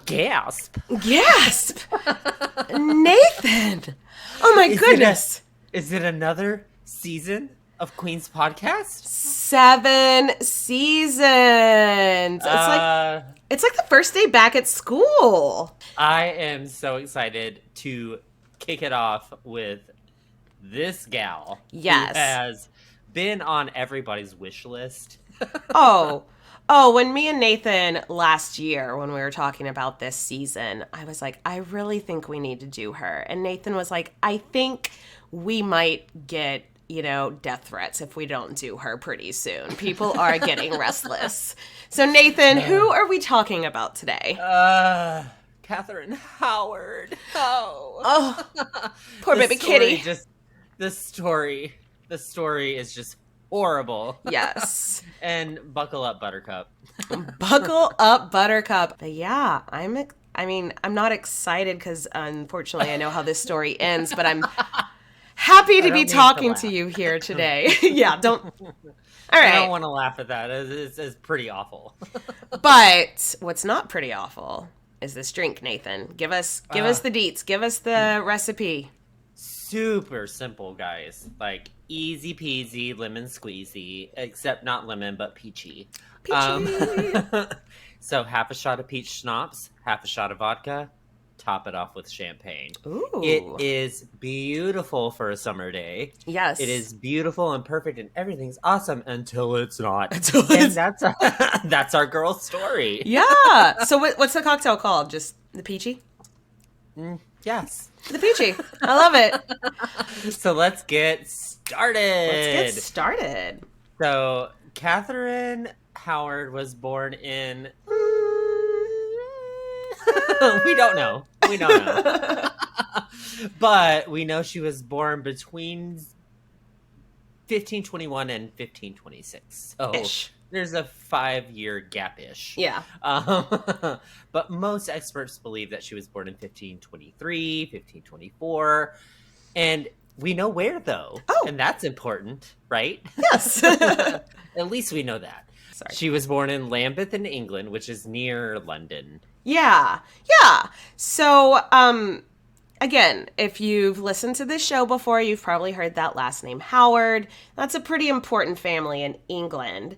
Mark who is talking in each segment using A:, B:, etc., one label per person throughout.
A: Gasp.
B: Gasp! Nathan! Oh my goodness.
A: Is it another season of Queen's Podcast?
B: 7 seasons. It's like the first day back at school.
A: I am so excited to kick it off with this gal.
B: Yes.
A: Who has been on everybody's wish list.
B: Oh, when me and Nathan last year, when we were talking about this season, I was like, I really think we need to do her. And Nathan was like, I think we might get, death threats if we don't do her pretty soon. People are getting restless. So Nathan, who are we talking about today?
A: Katherine Howard.
B: Oh, poor baby kitty.
A: The story is just horrible.
B: Yes.
A: And buckle up, Buttercup.
B: Buckle up, Buttercup. But yeah, I'm not excited because unfortunately I know how this story ends, but I'm happy to be talking to you here today. Yeah, don't. All right.
A: I don't want to laugh at that. It's pretty awful.
B: But what's not pretty awful is this drink, Nathan. Give us the deets. Give us the recipe.
A: Super simple, guys. Like easy peasy, lemon squeezy, except not lemon, but peachy. So half a shot of peach schnapps, half a shot of vodka, top it off with champagne.
B: Ooh.
A: It is beautiful for a summer day.
B: Yes.
A: It is beautiful and perfect and everything's awesome until it's not.
B: And
A: that's our girl's story.
B: Yeah. So what's the cocktail called? Just the peachy?
A: Yes.
B: The peachy. I love it.
A: So let's get started. So Katherine Howard was born in... We don't know. But we know she was born between 1521 and 1526. So
B: Ish.
A: There's a 5-year gap-ish.
B: Yeah.
A: But most experts believe that she was born in 1523, 1524. And we know where, though.
B: Oh.
A: And that's important, right?
B: Yes.
A: At least we know that.
B: Sorry.
A: She was born in Lambeth in England, which is near London.
B: Yeah. So, again, if you've listened to this show before, you've probably heard that last name, Howard. That's a pretty important family in England.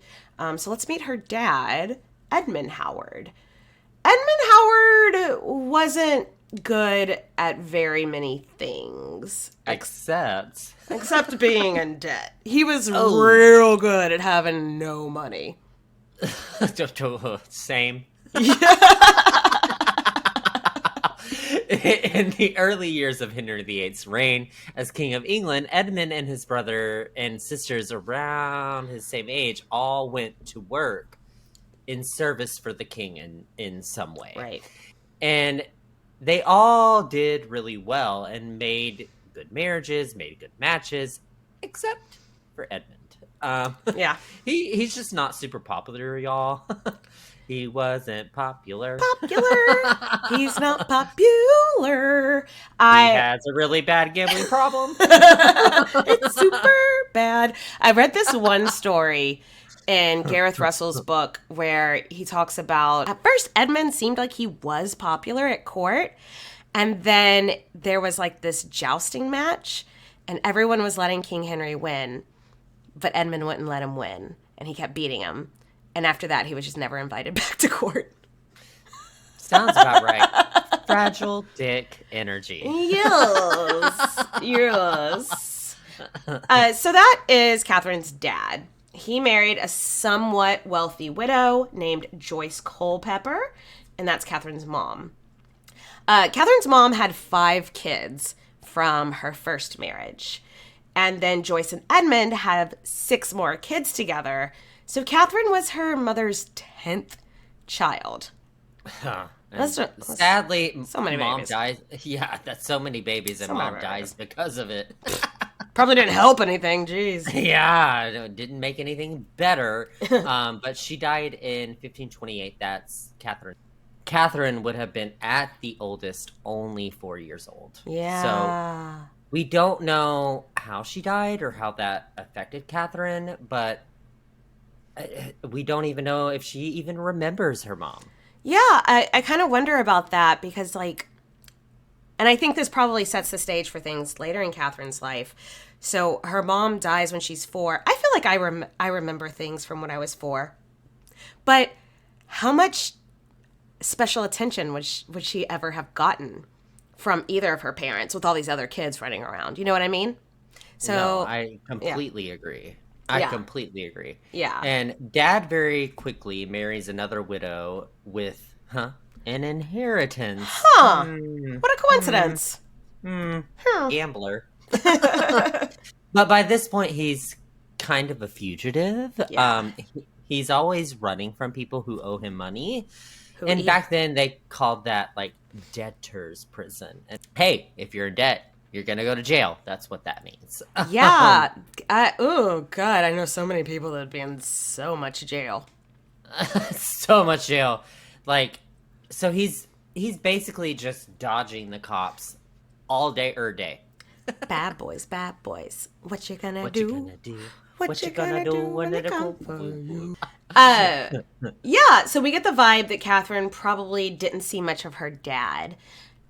B: So let's meet her dad, Edmund Howard. Edmund Howard wasn't good at very many things.
A: Except
B: being in debt. He was real good at having no money.
A: Same. In the early years of Henry VIII's reign as King of England, Edmund and his brother and sisters around his same age all went to work in service for the king in some way.
B: Right.
A: And they all did really well and made good marriages, made good matches, except for Edmund.
B: Yeah.
A: He's just not super popular, y'all. He wasn't popular.
B: He's not popular.
A: He has a really bad gambling problem.
B: It's super bad. I read this one story in Gareth Russell's book where he talks about, at first Edmund seemed like he was popular at court, and then there was like this jousting match and everyone was letting King Henry win, but Edmund wouldn't let him win and he kept beating him, and after that he was just never invited back to court.
A: Sounds about right. Fragile dick energy.
B: Yes. So that is Katherine's dad. He married a somewhat wealthy widow named Joyce Culpeper, and that's Katherine's mom. Katherine's mom had 5 kids from her first marriage. And then Joyce and Edmund have 6 more kids together. So Katherine was her mother's 10th child.
A: Sadly,
B: so many
A: mom
B: babies.
A: dies. Yeah, that's so many babies, and mom dies because of it.
B: Probably didn't help anything, jeez.
A: Yeah, it didn't make anything better. But she died in 1528. That's Katherine. Katherine would have been at the oldest only 4 years old.
B: Yeah.
A: So we don't know how she died or how that affected Katherine, but we don't even know if she even remembers her mom.
B: Yeah, I kind of wonder about that because, like, and I think this probably sets the stage for things later in Catherine's life. So her mom dies when she's 4. I feel like I remember things from when I was 4. But how much special attention would she ever have gotten from either of her parents with all these other kids running around? You know what I mean?
A: No,
B: So,
A: I
B: yeah.
A: completely agree. I
B: Yeah.
A: completely agree.
B: Yeah.
A: And Dad very quickly marries another widow with, an inheritance.
B: Huh. What a
A: Hmm,
B: coincidence.
A: hmm,
B: Huh.
A: gambler. But by this point, he's kind of a fugitive.
B: Yeah.
A: He's always running from people who owe him money.
B: Who
A: And
B: he
A: back then, they called that like debtor's prison. And hey, if you're in debt, you're gonna go to jail. That's what that means.
B: Yeah. Oh, God. I know so many people that would be in so much jail.
A: So much jail. Like, so he's basically just dodging the cops all day or day.
B: Bad boys, bad boys. What you gonna
A: What you
B: do?
A: gonna do?
B: What you gonna do when they come for
A: you?
B: you? Uh, yeah, so we get the vibe that Catherine probably didn't see much of her dad.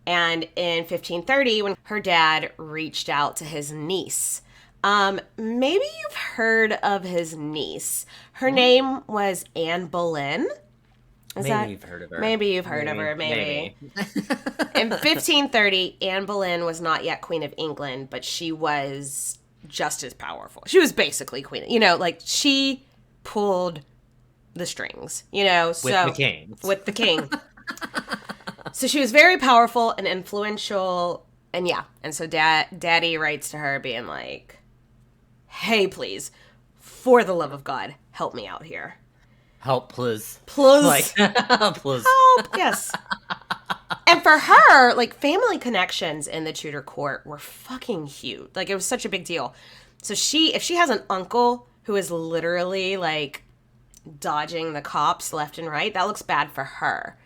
B: And in 1530, when her dad reached out to his niece, maybe you've heard of his niece. Her name was Anne Boleyn.
A: Maybe you've heard of her.
B: Maybe you've heard of her, maybe.
A: Maybe.
B: In 1530, Anne Boleyn was not yet Queen of England, but she was just as powerful. She was basically queen. You know, like she pulled the strings, you know,
A: With
B: so
A: the king.
B: with the king. So she was very powerful and influential, and yeah. And so daddy writes to her being like, "Hey, please, for the love of God, help me out here.
A: Help, please.
B: Please.
A: Like, please.
B: Help." Yes. And for her, like, family connections in the Tudor court were fucking huge. Like, it was such a big deal. So if she has an uncle who is literally, like, dodging the cops left and right, that looks bad for her.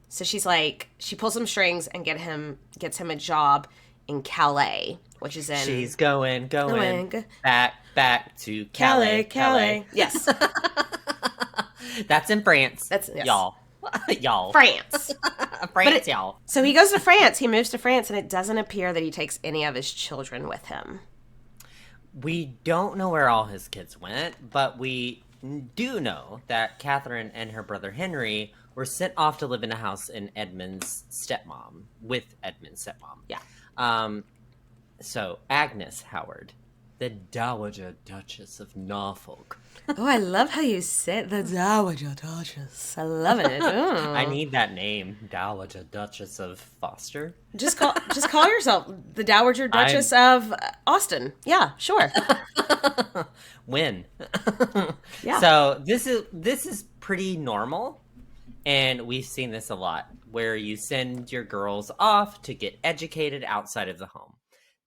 B: So she's like, she pulls some strings and gets him a job in Calais, which is in...
A: She's going back to
B: Calais. Yes.
A: That's in France.
B: That's yes.
A: Y'all. Y'all.
B: France.
A: France, y'all.
B: So he goes to France. He moves to France, and it doesn't appear that he takes any of his children with him.
A: We don't know where all his kids went, but we do know that Catherine and her brother Henry were sent off to live in a house in Edmund's stepmom, with Edmund's stepmom.
B: Yeah.
A: So Agnes Howard, the Dowager Duchess of Norfolk.
B: Oh, I love how you said the Dowager Duchess. I love it. Ooh.
A: I need that name, Dowager Duchess of Foster.
B: Just call yourself the Dowager Duchess of Austin. Yeah, sure.
A: When?
B: Yeah.
A: So this is pretty normal, and we've seen this a lot, where you send your girls off to get educated outside of the home.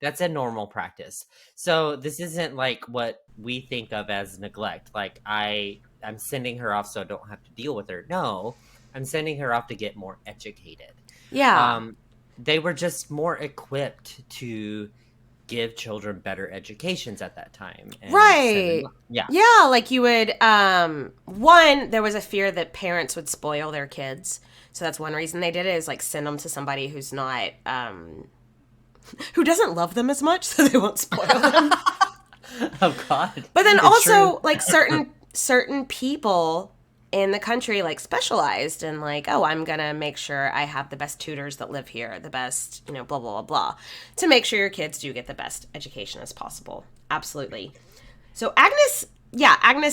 A: That's a normal practice. So this isn't like what we think of as neglect. Like I'm sending her off so I don't have to deal with her. No, I'm sending her off to get more educated.
B: Yeah.
A: They were just more equipped to give children better educations at that time. And
B: right.
A: Yeah.
B: Yeah, like you would one, there was a fear that parents would spoil their kids. So that's one reason they did it, is like send them to somebody who's not who doesn't love them as much, so they won't spoil them.
A: Oh God.
B: But then
A: It's
B: also
A: true.
B: like certain people in the country like specialized in like, oh, I'm gonna make sure I have the best tutors that live here, the best, blah blah blah blah, to make sure your kids do get the best education as possible. Absolutely. So Agnes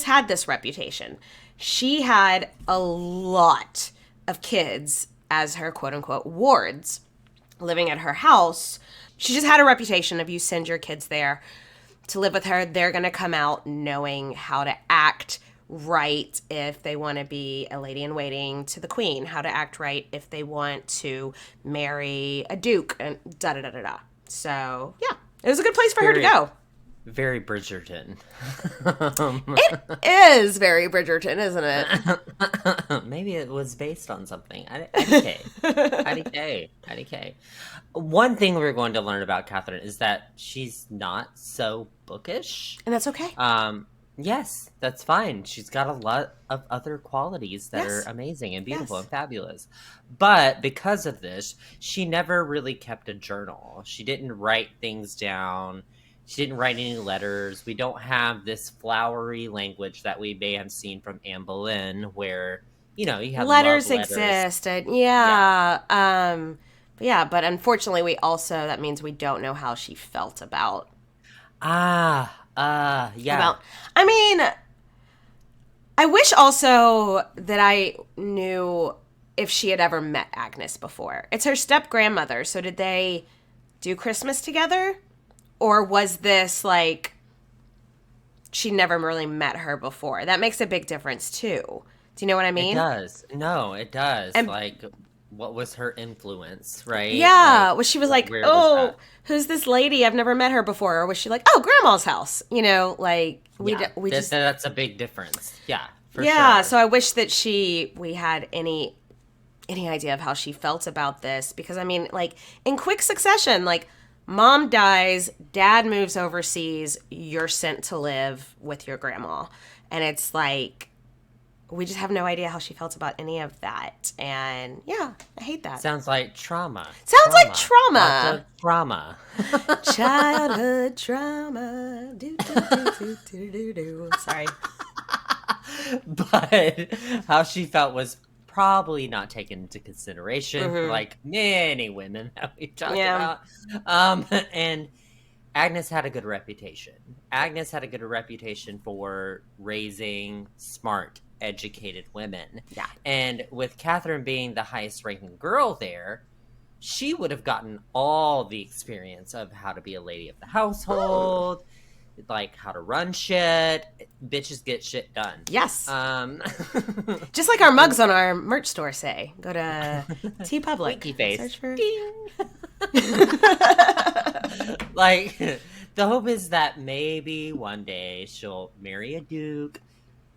B: had this reputation. She had a lot of kids as her quote unquote wards living at her house. She just had a reputation of, you send your kids there to live with her, they're going to come out knowing how to act right if they want to be a lady in waiting to the queen, how to act right if they want to marry a duke, and da-da-da-da-da. So, yeah, it was a good place for her to go.
A: Very Bridgerton.
B: It is very Bridgerton, isn't it?
A: Maybe it was based on something. IDK. One thing we're going to learn about Catherine is that she's not so bookish.
B: And that's okay.
A: Yes, that's fine. She's got a lot of other qualities that are
B: Yes.
A: amazing and beautiful
B: Yes.
A: and fabulous. But because of this, she never really kept a journal. She didn't write things down. She didn't write any letters. We don't have this flowery language that we may have seen from Anne Boleyn, where, you had love
B: Letters
A: letters.
B: exist.
A: Yeah.
B: Yeah. But unfortunately, that means we don't know how she felt
A: Yeah.
B: I mean, I wish also that I knew if she had ever met Agnes before. It's her step grandmother, so did they do Christmas together? Or was this like she never really met her before? That makes a big difference too. Do you know what I
A: It
B: mean?
A: does. No, it does.
B: And
A: Like, what was her influence, right?
B: yeah,
A: Like,
B: was she was like,
A: where was
B: "Oh,
A: that?
B: who's this lady? I've never met her before." Or was she like, "Oh, grandma's house." Like
A: Yeah,
B: we just
A: that's a big difference. Yeah, for
B: yeah.
A: sure.
B: So I wish that we had any idea of how she felt about this, because I mean, like, in quick succession, like, mom dies, dad moves overseas, you're sent to live with your grandma, and it's like we just have no idea how she felt about any of that. And yeah, I hate that.
A: Sounds like trauma.
B: Sounds like
A: Lots
B: trauma.
A: of trauma.
B: Childhood trauma. Do, do, do, do, do, do, do. Sorry.
A: But how she felt was probably not taken into consideration,
B: Mm-hmm.
A: like many women that we talked
B: Yeah.
A: about. And Agnes had a good reputation. Agnes had a good reputation for raising smart, educated women.
B: Yeah.
A: And with Catherine being the highest ranking girl there, she would have gotten all the experience of how to be a lady of the household, like how to run shit. Bitches get shit done.
B: Yes.
A: Um,
B: Just like our mugs on our merch store say. Go to T Public.
A: Winky face.
B: Search for.
A: Ding. Like, the hope is that maybe one day she'll marry a duke.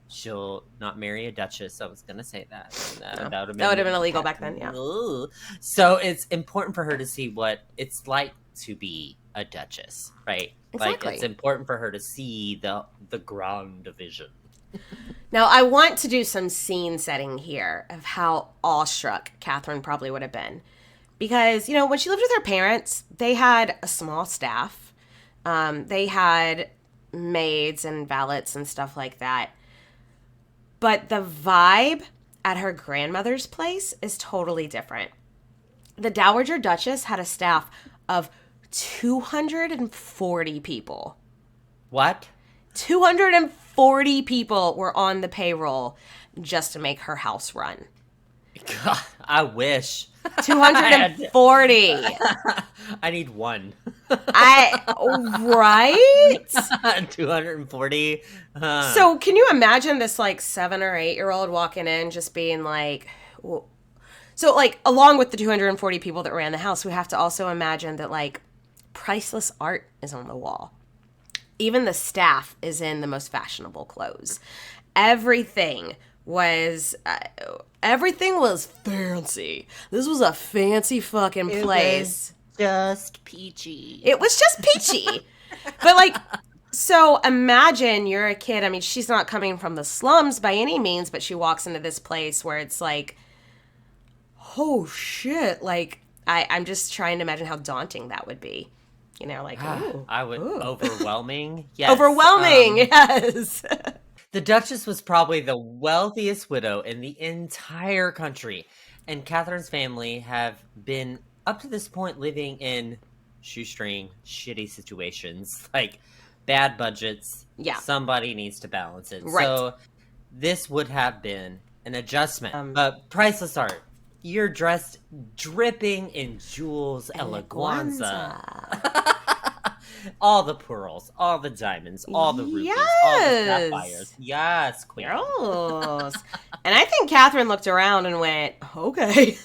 A: She'll not marry a duchess. I was gonna say that.
B: No.
A: That would
B: That would have been illegal back then, yeah.
A: Ooh. So it's important for her to see what it's like to be a duchess, right? Like,
B: Exactly.
A: it's important for her to see the grand division.
B: Now, I want to do some scene setting here of how awestruck Catherine probably would have been. Because, when she lived with her parents, they had a small staff. They had maids and valets and stuff like that. But the vibe at her grandmother's place is totally different. The Dowager Duchess had a staff of 240 people.
A: What?
B: 240 people were on the payroll just to make her house run.
A: God, I wish.
B: 240.
A: I need one.
B: Right?
A: 240.
B: So can you imagine this like 7 or 8-year-old walking in just being like, so like along with the 240 people that ran the house, we have to also imagine that like priceless art is on the wall. Even the staff is in the most fashionable clothes. Everything was fancy. This was a fancy fucking place.
A: Just peachy.
B: It was just peachy. But like, so imagine you're a kid. I mean, she's not coming from the slums by any means, but she walks into this place where it's like, oh shit. Like, I'm just trying to imagine how daunting that would be. Like, ooh,
A: I would
B: ooh.
A: overwhelming. Yes.
B: Overwhelming, yes.
A: The Duchess was probably the wealthiest widow in the entire country, and Catherine's family have been up to this point living in shoestring, shitty situations, like bad budgets.
B: Yeah.
A: Somebody needs to balance it.
B: Right.
A: So this would have been an adjustment. But priceless art. You're dressed dripping in jewels, eleganza. All the pearls, all the diamonds, all the rubies, all the sapphires. Yes, queen.
B: Girls. And I think Catherine looked around and went, okay.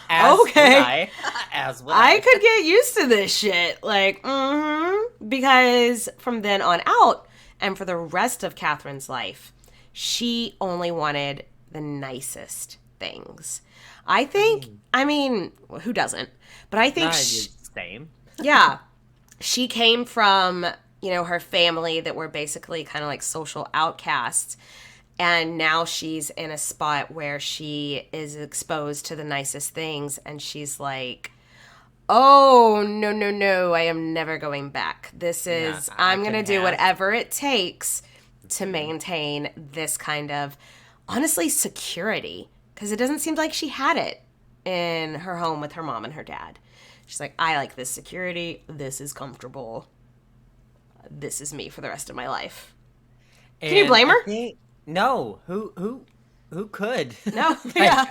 A: As
B: Okay.
A: As would
B: I could get used to this shit. Like, because from then on out, and for the rest of Catherine's life, she only wanted the nicest things. I think, I mean, who doesn't? But I think,
A: Same.
B: yeah, she came from her family that were basically kind of like social outcasts. And now she's in a spot where she is exposed to the nicest things. And she's like, oh, no, no, no, I am never going back. I'm going to do whatever it takes to maintain this kind of, honestly, security. Because it doesn't seem like she had it in her home with her mom and her dad. She's like, I like this security. This is comfortable. This is me for the rest of my life. Can you blame her?
A: No. Who could?
B: No. Yeah.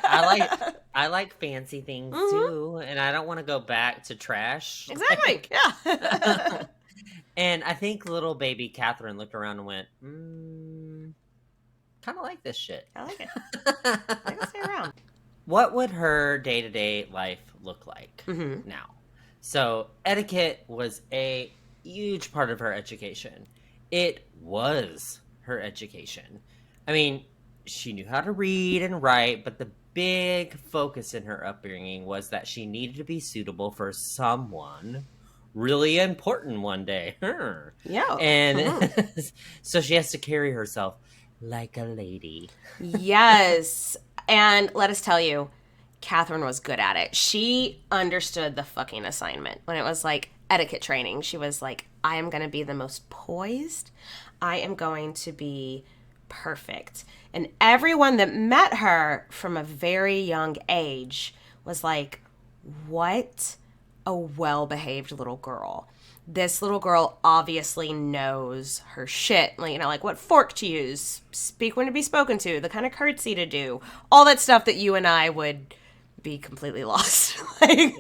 A: I like fancy things too, and I don't want to go back to trash.
B: Exactly. Yeah.
A: And I think little baby Catherine looked around and went, kind of like this shit.
B: I like it. I can stay around.
A: What would her day-to-day life look like now? So etiquette was a huge part of her education. It was her education. I mean, she knew how to read and write, but the big focus in her upbringing was that she needed to be suitable for someone really important one day.
B: Yeah.
A: And so she has to carry herself like a lady.
B: Yes. And let us tell you, Catherine was good at it. She understood the fucking assignment. When it was like etiquette training, she was like, I am going to be the most poised. I am going to be perfect. And everyone that met her from a very young age was like, what a well-behaved little girl. This little girl obviously knows her shit. Like what fork to use, speak when to be spoken to, the kind of curtsy to do, all that stuff that you and I would be completely lost.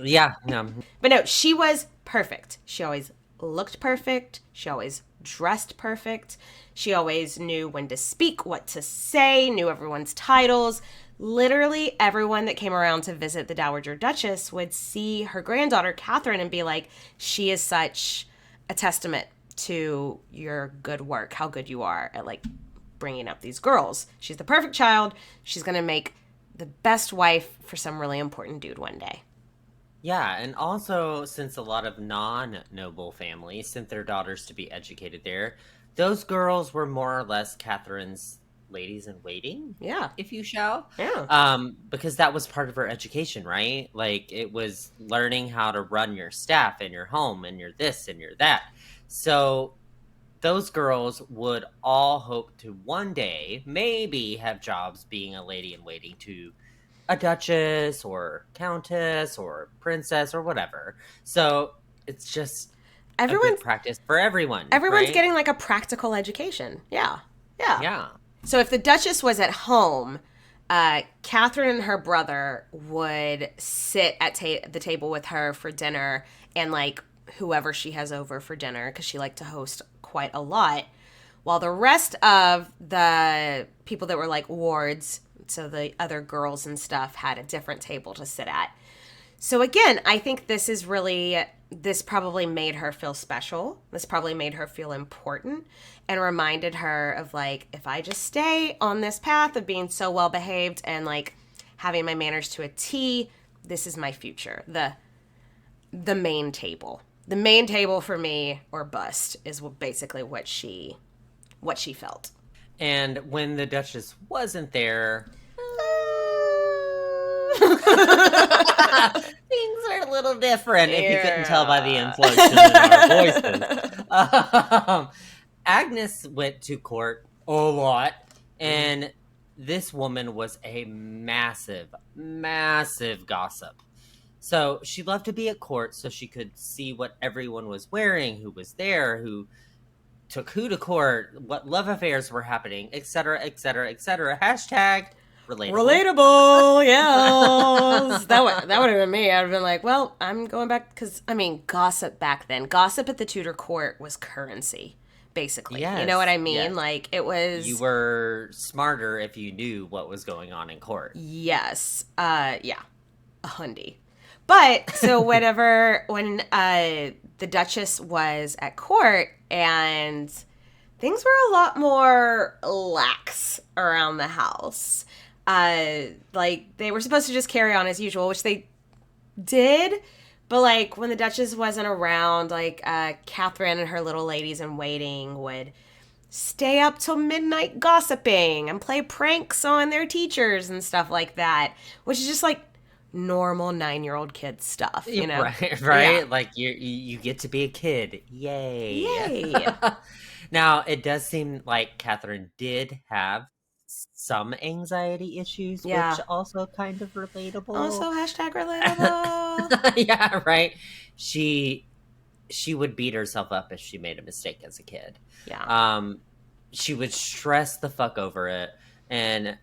A: Yeah.
B: But no, she was perfect. She always looked perfect. She always dressed perfect. She always knew when to speak, what to say, knew everyone's titles. Literally everyone that came around to visit the Dowager Duchess would see her granddaughter, Catherine, and be like, she is such a testament to your good work, how good you are at like bringing up these girls. She's the perfect child. She's going to make the best wife for some really important dude one day.
A: Yeah, and also since a lot of non-noble families sent their daughters to be educated there, those girls were more or less Catherine's ladies in waiting, if you shall. Because that was part of her education, right? Like, it was learning how to run your staff in your home and your this and your that. So those girls would all hope to one day maybe have jobs being a lady in waiting to a duchess or countess or princess or whatever. So it's just a good practice for everyone.
B: Everyone's
A: right?
B: getting like a practical education. Yeah. So if the Duchess was at home, Catherine and her brother would sit at the table with her for dinner, and like whoever she has over for dinner, because she liked to host quite a lot, while the rest of the people that were like wards, so the other girls and stuff, had a different table to sit at. So again, I think this probably made her feel special. This probably made her feel important and reminded her of like, if I just stay on this path of being so well behaved and like having my manners to a T, this is my future. The main table. The main table for me, or bust, is basically what she felt.
A: And when the Duchess wasn't there, things are a little different, if you couldn't tell by the inflection in our voices. Agnes went to court a lot, and this woman was a massive, massive gossip. So she loved to be at court so she could see what everyone was wearing, who was there, who took who to court, what love affairs were happening, etc., etc., etc. Hashtag relatable.
B: Yes. That would have been me. I would have been like, well, I'm going back, because, I mean, gossip back then. Gossip at the Tudor court was currency, basically.
A: Yes,
B: you know what I mean?
A: yes.
B: Like, it was...
A: You were smarter if you knew what was going on in court.
B: Yes. Yeah. A hundy. But, so when the Duchess was at court, and things were a lot more lax around the house. Like, they were supposed to just carry on as usual, which they did, But, like, when the Duchess wasn't around, like, Catherine and her little ladies in waiting would stay up till midnight gossiping and play pranks on their teachers and stuff like that, which is just, like, normal 9-year-old kid stuff, you know?
A: Right,
B: Yeah.
A: Like you get to be a kid. Yay.
B: Yay.
A: Now, it does seem like Catherine did have some anxiety issues,
B: Yeah.
A: which also kind of relatable.
B: Also, hashtag relatable.
A: Yeah, right. She would beat herself up if she made a mistake as a kid.
B: Yeah.
A: She would stress the fuck over it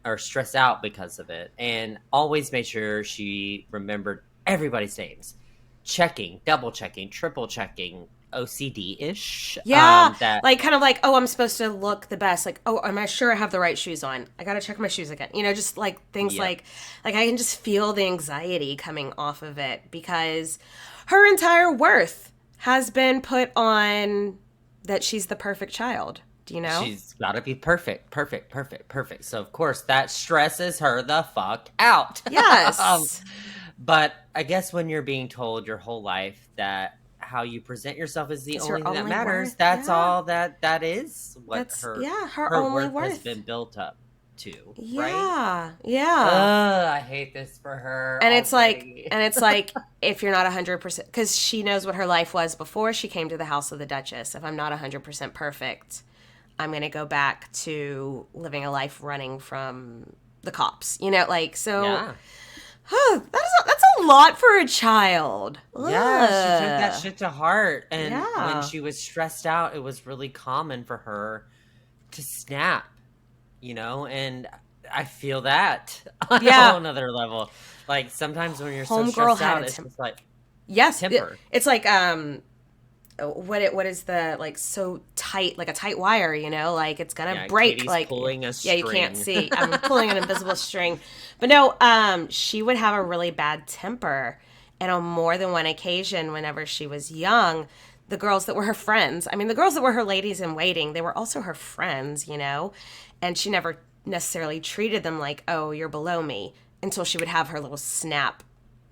A: or stress out because of it, and always made sure she remembered everybody's names, double checking, triple checking, OCD-ish.
B: Yeah,
A: That
B: like kind of like, oh, I'm supposed to look the best. Like, oh, am I sure I have the right shoes on? I gotta check my shoes again. You know, just like things
A: Yep.
B: like I can just feel the anxiety coming off of it because her entire worth has been put on that she's the perfect child. Do you know?
A: She's got to be perfect. So of course that stresses her the fuck out.
B: Yes.
A: But I guess when you're being told your whole life that how you present yourself is the
B: It's
A: only
B: your
A: thing that
B: only
A: that's
B: worth. Yeah.
A: all that is what
B: That's
A: her
B: her only
A: worth has
B: worth.
A: been built up to.
B: Yeah.
A: Right?
B: Yeah.
A: I hate this for her.
B: And it's
A: already.
B: like, if you're not 100%, because she knows what her life was before she came to the house of the Duchess. If I'm not 100% perfect, I'm going to go back to living a life running from the cops. You know, like, so,
A: Yeah.
B: that's a lot for a child.
A: Yeah, she took
B: Ugh.
A: that shit to heart. And
B: Yeah.
A: when she was stressed out, it was really common for her to snap, and I feel that on
B: Yeah.
A: a whole nother level. Like sometimes when you're so
B: Homegirl
A: stressed
B: had
A: out,
B: a
A: it's just like
B: Yes.
A: temper.
B: It's like, what is the, like, so tight, like a tight wire, you know, like it's gonna
A: Yeah,
B: break.
A: Katie's
B: Like,
A: pulling a
B: yeah, you can't
A: string.
B: see. I'm pulling an invisible string. But no, she would have a really bad temper, and on more than one occasion, whenever she was young, the girls that were her friends, I mean, the girls that were her ladies in waiting, they were also her friends, you know, and she never necessarily treated them like, oh, you're below me, until she would have her little snap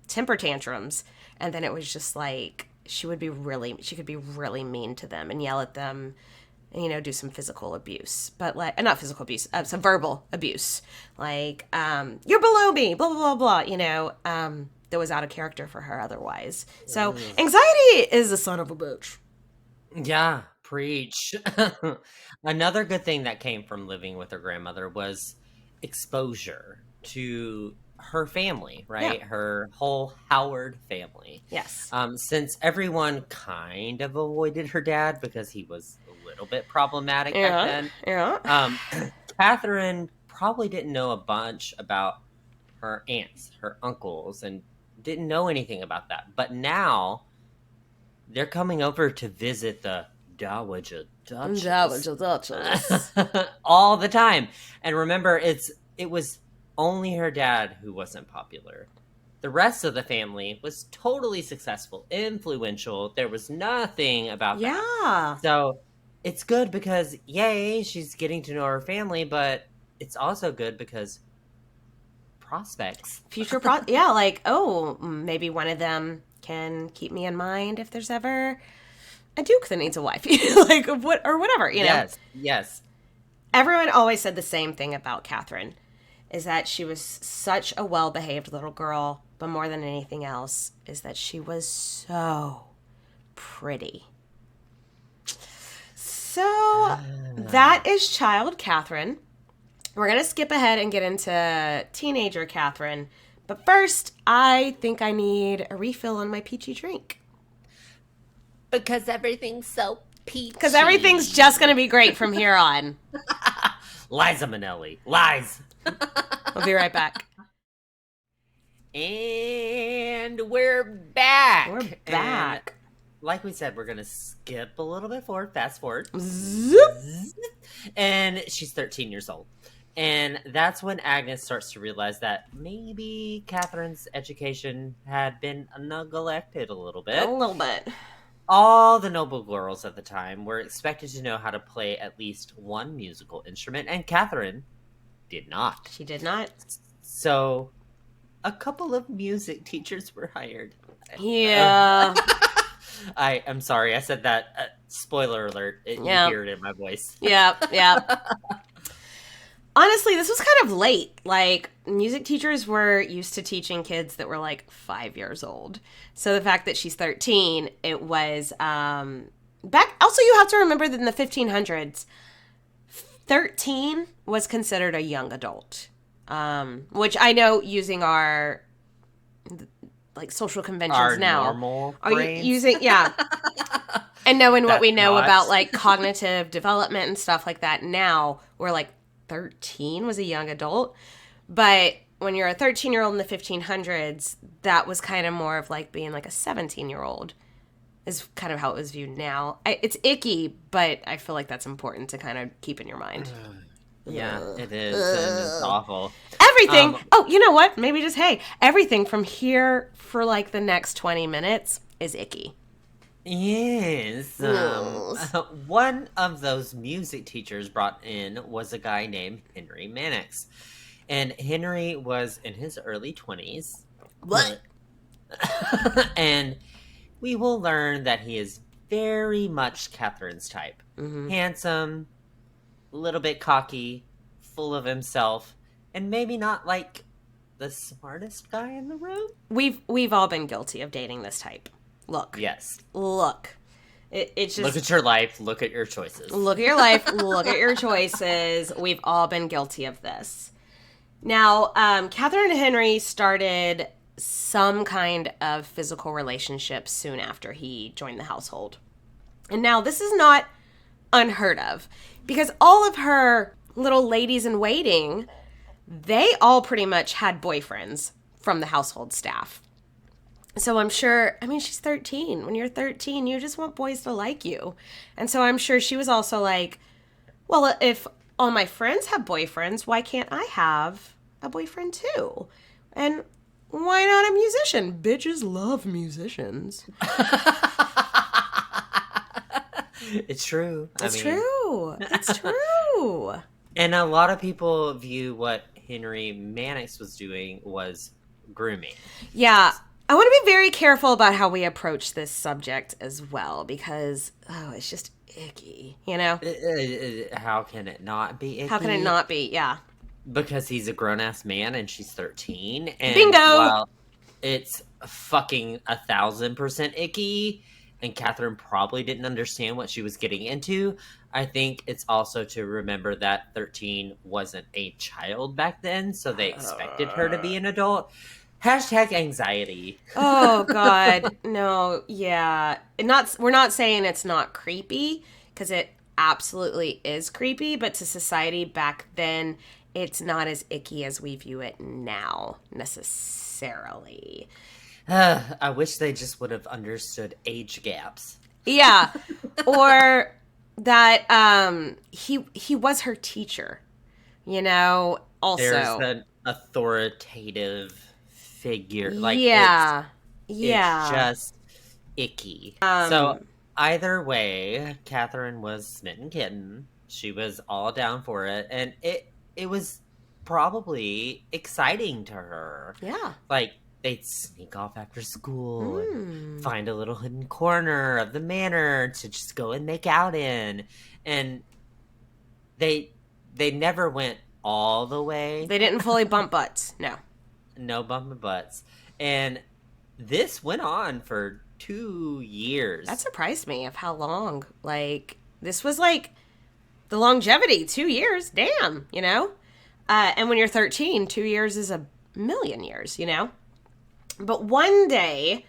B: temper tantrums, and then it was just like she could be really mean to them and yell at them and, you know, do some physical abuse, but like not physical abuse, some verbal abuse, like you're below me, blah blah blah blah, you know, that was out of character for her otherwise. So anxiety is a son of a bitch.
A: Yeah, preach. Another good thing that came from living with her grandmother was exposure to her family, right?
B: Yeah.
A: Her whole Howard family.
B: Yes.
A: Since everyone kind of avoided her dad because he was a little bit problematic back
B: Yeah.
A: then,
B: Yeah.
A: Catherine probably didn't know a bunch about her aunts, her uncles, and didn't know anything about that. But now they're coming over to visit the Dowager Duchess all the time. And remember, it was only her dad who wasn't popular. The rest of the family was totally successful, influential. There was nothing about that.
B: Yeah.
A: So it's good because, yay, she's getting to know her family, but it's also good because prospects.
B: Yeah, like, oh, maybe one of them can keep me in mind if there's ever a duke that needs a wife, like, what or whatever, you know.
A: Yes.
B: Everyone always said the same thing about Catherine, is that she was such a well-behaved little girl, but more than anything else, is that she was so pretty. So that is child Catherine. We're going to skip ahead and get into teenager Catherine. But first, I think I need a refill on my peachy drink.
A: Because everything's so peachy.
B: Because everything's just going to be great from here on.
A: Liza Minnelli. Lies.
B: We'll be right back.
A: And we're back.
B: We're back.
A: And like we said, we're going to skip a little bit forward, fast forward.
B: Zoop.
A: And she's 13 years old. And that's when Agnes starts to realize that maybe Catherine's education had been neglected a little bit.
B: A little bit.
A: All the noble girls at the time were expected to know how to play at least one musical instrument, and Catherine did not.
B: She did not.
A: So a couple of music teachers were hired.
B: Yeah.
A: I'm sorry, I said that. Spoiler alert. You hear it in my voice.
B: Yep. Honestly, this was kind of late. Like, music teachers were used to teaching kids that were like 5 years old. So the fact that she's 13, it was back. Also, you have to remember that in the 1500s, 13 was considered a young adult. Which I know, using our like social conventions
A: our
B: now,
A: normal
B: are
A: brains.
B: you using and knowing what we know
A: not.
B: about like cognitive development and stuff like that now, we're like 13 was a young adult. But when you're a 13-year-old in the 1500s, that was kind of more of like being like a 17-year-old is kind of how it was viewed now. It's icky, but I feel like that's important to kind of keep in your mind.
A: Yeah, it is. And it's awful.
B: Everything. You know what? Maybe just, hey, everything from here for like the next 20 minutes is icky.
A: Yes. One of those music teachers brought in was a guy named Henry Mannix. And Henry was in his early 20s.
B: What?
A: And we will learn that he is very much Catherine's type.
B: Mm-hmm.
A: Handsome, a little bit cocky, full of himself, and maybe not like the smartest guy in the room.
B: We've all been guilty of dating this type. Look.
A: Yes.
B: Look. It's just...
A: Look at your life. Look at your choices.
B: Look at your life. Look at your choices. We've all been guilty of this. Now, Catherine and Henry started some kind of physical relationship soon after he joined the household. And now this is not unheard of, because all of her little ladies in waiting, they all pretty much had boyfriends from the household staff. So I'm sure, I mean, she's 13. When you're 13, you just want boys to like you. And so I'm sure she was also like, well, if all my friends have boyfriends, why can't I have a boyfriend too? And why not a musician? Bitches love musicians.
A: It's true.
B: It's true. It's true.
A: And a lot of people view what Henry Mannix was doing was grooming.
B: Yeah. I want to be very careful about how we approach this subject as well, because, it's just icky, you know?
A: How can it not be icky?
B: How can it not be? Yeah.
A: Because he's a grown-ass man and she's 13. And
B: Bingo!
A: While it's fucking 1,000% icky, and Catherine probably didn't understand what she was getting into, I think it's also to remember that 13 wasn't a child back then, so they expected her to be an adult. Hashtag anxiety.
B: Oh, God. No, yeah. We're not saying it's not creepy, because it absolutely is creepy, but to society back then, it's not as icky as we view it now, necessarily.
A: I wish they just would have understood age gaps.
B: Yeah. Or that he was her teacher, you know, also.
A: There's an authoritative figure. Like,
B: yeah.
A: It's just icky. So either way, Catherine was smitten kitten. She was all down for it. And it was probably exciting to her.
B: Yeah.
A: Like, they'd sneak off after school and find a little hidden corner of the manor to just go and make out in. And they never went all the way.
B: They didn't fully bump butts. No.
A: No bumping butts. And this went on for 2 years.
B: That surprised me of how long. Like, this was like the longevity, 2 years. Damn, you know? And when you're 13, 2 years is a million years, you know? But one day,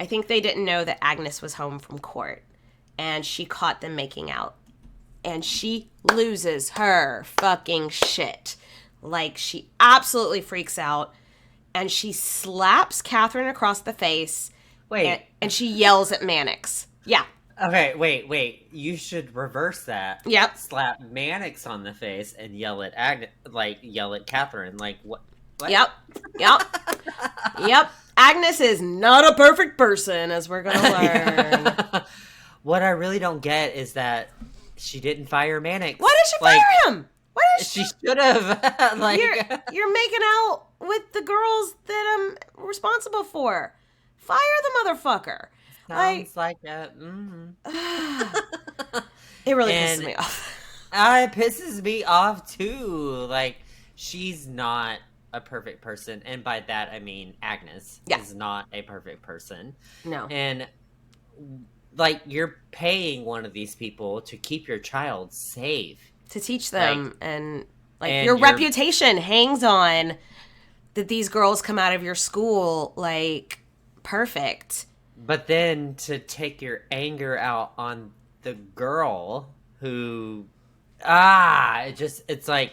B: I think they didn't know that Agnes was home from court, and she caught them making out. And she loses her fucking shit. Like, she absolutely freaks out, and she slaps Catherine across the face.
A: Wait.
B: And she yells at Mannix. Yeah.
A: Okay, wait. You should reverse that.
B: Yep.
A: Slap Mannix on the face and yell at yell at Catherine. Like, what?
B: Yep. Yep. Agnes is not a perfect person, as we're going to learn.
A: What I really don't get is that she didn't fire Mannix.
B: Why did she fire him? Why did
A: she should have.
B: You're making out with the girls that responsible for. Fire the motherfucker.
A: Sounds like a.
B: It really pisses
A: And
B: me off.
A: it pisses me off too. Like, she's not a perfect person. And by that, I mean Agnes is not a perfect person.
B: No.
A: And, like, you're paying one of these people to keep your child safe.
B: To teach them. And
A: and
B: your reputation hangs on that these girls come out of your school, like, perfect.
A: But then to take your anger out on the girl who, it's like,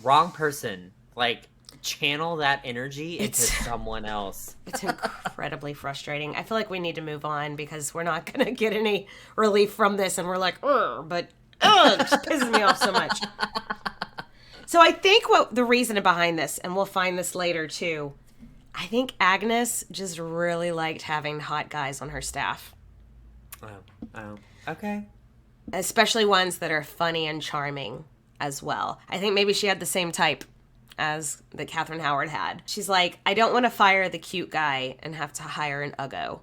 A: wrong person. Like, channel that energy into someone else.
B: It's incredibly frustrating. I feel like we need to move on because we're not going to get any relief from this. And we're like, but it just pisses me off so much. So I think what the reason behind this, and we'll find this later too, I think Agnes just really liked having hot guys on her staff.
A: Oh, okay.
B: Especially ones that are funny and charming as well. I think maybe she had the same type as that Katherine Howard had. She's like, I don't want to fire the cute guy and have to hire an uggo.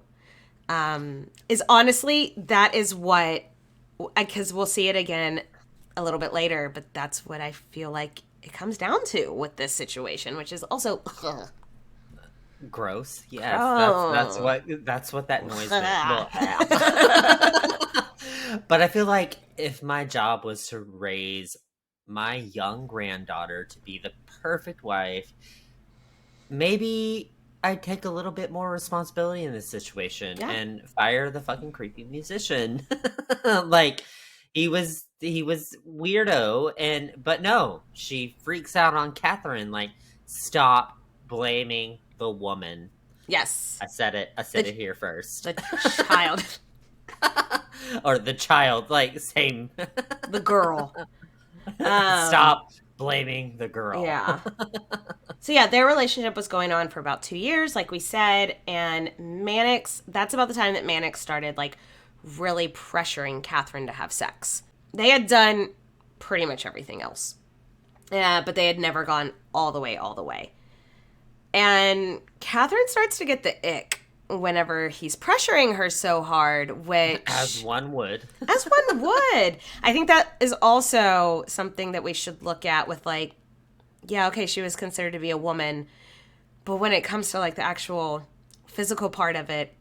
B: Is honestly, that is what, because we'll see it again a little bit later, but that's what I feel like it comes down to with this situation, which is also
A: gross. Yes, that's what that noise was. But I feel like if my job was to raise my young granddaughter to be the perfect wife, maybe I'd take a little bit more responsibility in this situation and fire the fucking creepy musician. Like, he was weirdo, but no, she freaks out on Catherine. Like, stop blaming the woman.
B: Yes.
A: I said it here first.
B: The child.
A: Or the child, like, same.
B: The girl.
A: Stop blaming the girl.
B: Yeah. So yeah, their relationship was going on for about 2 years, like we said, and Mannix, that's about the time that Mannix started, like, really pressuring Catherine to have sex. They had done pretty much everything else. But they had never gone all the way. And Catherine starts to get the ick whenever he's pressuring her so hard, which...
A: As one would.
B: As one would. I think that is also something that we should look at with, like, yeah, okay, she was considered to be a woman, but when it comes to, like, the actual physical part of it,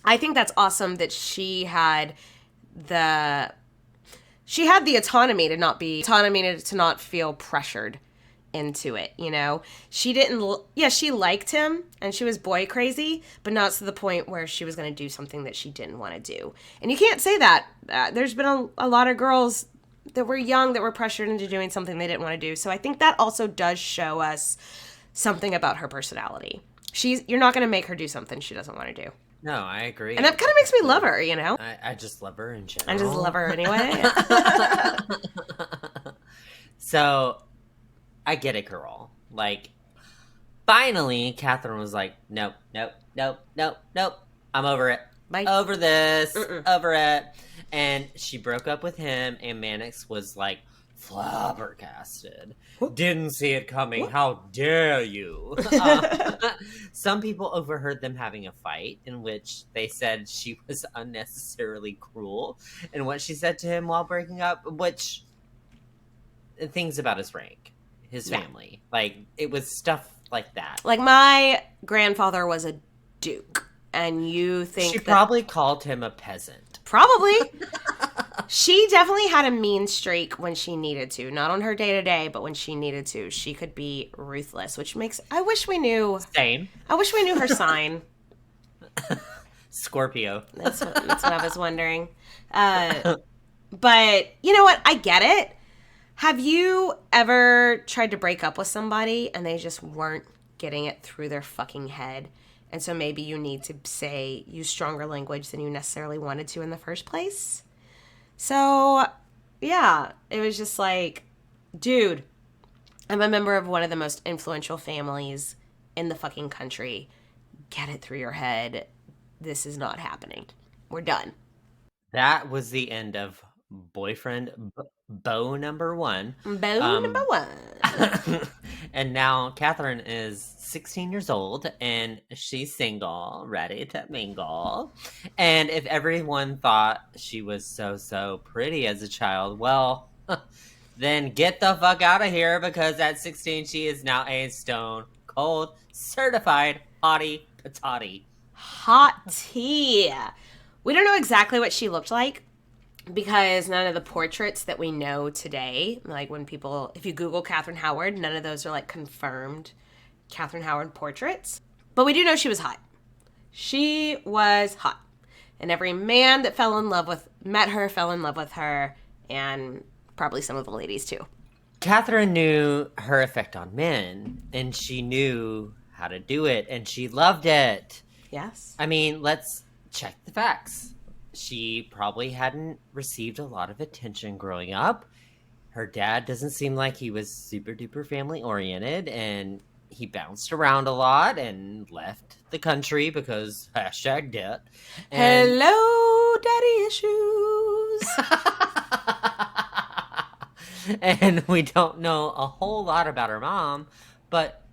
B: I think that's awesome that she had the autonomy to not feel pressured into it, you know? She liked him and she was boy crazy, but not to the point where she was going to do something that she didn't want to do. And you can't say that. There's been a lot of girls that were young that were pressured into doing something they didn't want to do. So I think that also does show us something about her personality. You're not going to make her do something she doesn't want to do.
A: No, I agree.
B: And that kind of makes me love her, you know?
A: I just love her in general.
B: I just love her anyway.
A: So, I get it, girl. Like, finally, Catherine was like, nope. I'm over it.
B: Bye.
A: Over this. Over it. And she broke up with him, and Mannix was like, flabbergasted. Didn't see it coming. How dare you? Some people overheard them having a fight in which they said she was unnecessarily cruel and what she said to him while breaking up, which things about his rank, his family. Like, it was stuff like that.
B: Like, my grandfather was a duke, and you think
A: she probably called him a peasant.
B: Probably. She definitely had a mean streak when she needed to. Not on her day-to-day, but when she needed to. She could be ruthless, which makes... I wish we knew...
A: Same.
B: I wish we knew her sign.
A: Scorpio.
B: That's what I was wondering. But, you know what? I get it. Have you ever tried to break up with somebody and they just weren't getting it through their fucking head? And so maybe you need to use stronger language than you necessarily wanted to in the first place? So, yeah, it was just like, dude, I'm a member of one of the most influential families in the fucking country. Get it through your head. This is not happening. We're done.
A: That was the end of boyfriend Beau number one.
B: Beau number one.
A: And now Catherine is 16 years old and she's single, ready to mingle. And if everyone thought she was so pretty as a child, well, then get the fuck out of here, because at 16 she is now a stone cold certified hottie patati.
B: Hot tea. We don't know exactly what she looked like because none of the portraits that we know today, like when people, if you Google Katherine Howard, none of those are like confirmed Katherine Howard portraits. But we do know she was hot. She was hot. And every man that met her, fell in love with her, and probably some of the ladies too.
A: Catherine knew her effect on men, and she knew how to do it, and she loved it.
B: Yes.
A: I mean, let's check the facts. She probably hadn't received a lot of attention growing up. Her dad doesn't seem like he was super duper family oriented, and he bounced around a lot and left the country because #debt. And
B: hello, daddy issues.
A: And we don't know a whole lot about her mom, but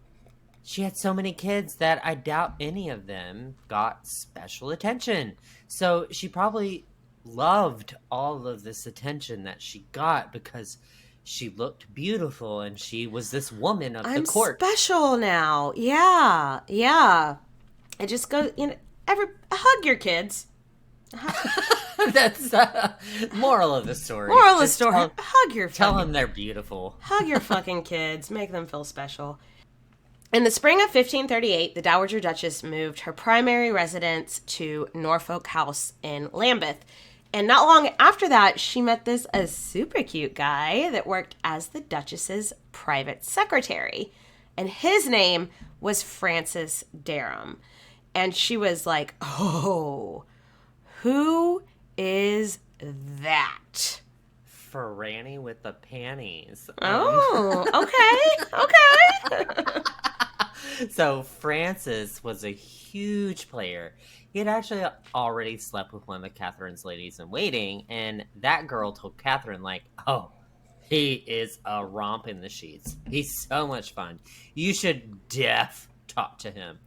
A: she had so many kids that I doubt any of them got special attention. So she probably loved all of this attention that she got because she looked beautiful and she was this woman of the court.
B: I'm special now. Yeah. It just goes, hug your kids.
A: That's moral of the story.
B: Moral of the story. Hug your
A: Tell them they're beautiful.
B: Hug your fucking kids. Make them feel special. In the spring of 1538, the Dowager Duchess moved her primary residence to Norfolk House in Lambeth. And not long after that, she met this a super cute guy that worked as the Duchess's private secretary. And his name was Francis Durham. And she was like, oh, who is that?
A: Franny with the panties.
B: Oh, okay.
A: So Francis was a huge player. He had actually already slept with one of Catherine's ladies in waiting, and that girl told Catherine, like, oh, he is a romp in the sheets. He's so much fun. You should talk to him.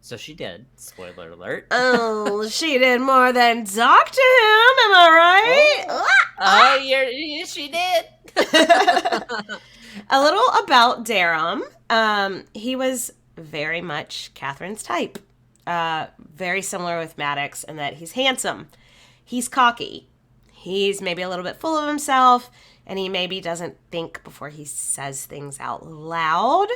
A: So she did. Spoiler alert.
B: Oh, she did more than talk to him. Am I right?
A: She did.
B: A little about Durham. He was very much Catherine's type. Very similar with Mannix in that he's handsome. He's cocky. He's maybe a little bit full of himself, and he maybe doesn't think before he says things out loud.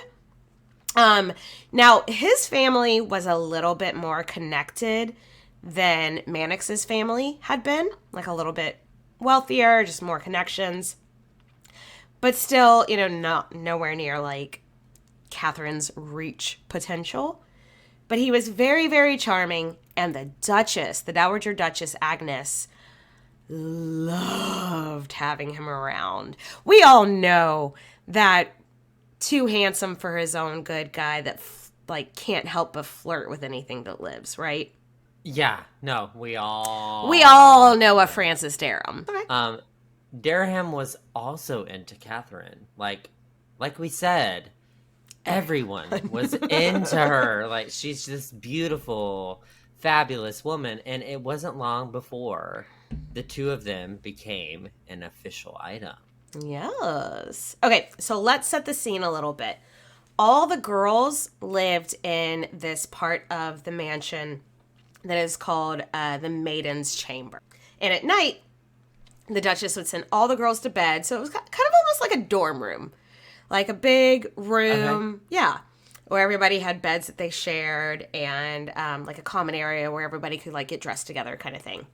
B: Now, his family was a little bit more connected than Mannix's family had been, like a little bit wealthier, just more connections, but still, nowhere near like Catherine's reach potential. But he was very, very charming, and the Dowager Duchess Agnes, loved having him around. We all know that too handsome for his own good guy that can't help but flirt with anything that lives, right?
A: Yeah, no, we all
B: know a Francis Durham.
A: Okay. Durham was also into Catherine. Like we said, everyone was into her. Like, she's this beautiful, fabulous woman, and it wasn't long before the two of them became an official item.
B: Yes. Okay, so let's set the scene a little bit. All the girls lived in this part of the mansion that is called the Maidens Chamber. And at night, the Duchess would send all the girls to bed. So it was kind of almost like a dorm room. Like a big room. Okay. Yeah. Where everybody had beds that they shared and like a common area where everybody could get dressed together kind of thing.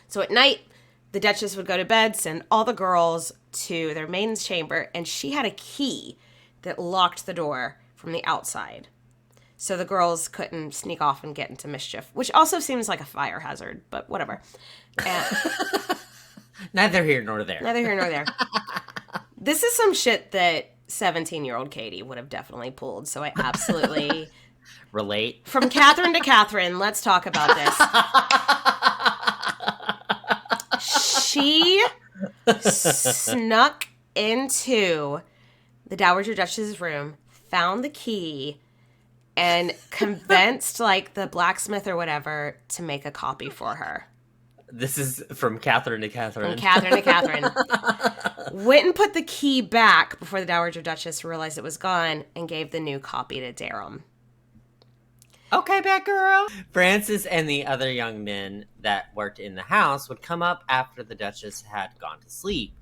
B: So at night, the Duchess would go to bed, send all the girls to their Maiden's Chamber, and she had a key that locked the door from the outside. So the girls couldn't sneak off and get into mischief, which also seems like a fire hazard, but whatever.
A: Neither here nor there.
B: Neither here nor there. This is some shit that 17-year-old Katie would have definitely pulled, so I absolutely
A: relate.
B: From Catherine to Catherine, let's talk about this. She snuck into the Dowager Duchess's room, found the key, and convinced like the blacksmith or whatever to make a copy for her.
A: This is from Catherine to Catherine.
B: From Catherine to Catherine. Went and put the key back before the Dowager Duchess realized it was gone and gave the new copy to Durham.
A: Okay, bad girl. Francis and the other young men that worked in the house would come up after the Duchess had gone to sleep.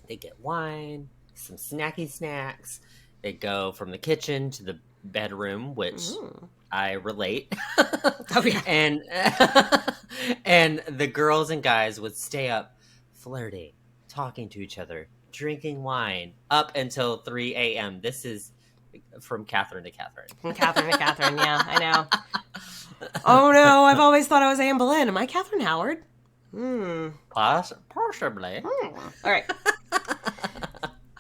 A: They get wine, some snacky snacks. They go from the kitchen to the bedroom, which I relate.
B: Oh, yeah.
A: And the girls and guys would stay up flirting, talking to each other, drinking wine up until 3 a.m. This is from Catherine to Catherine.
B: From Catherine to Catherine, yeah, I know. Oh no, I've always thought I was Anne Boleyn. Am I Katherine Howard?
A: Possibly.
B: All right.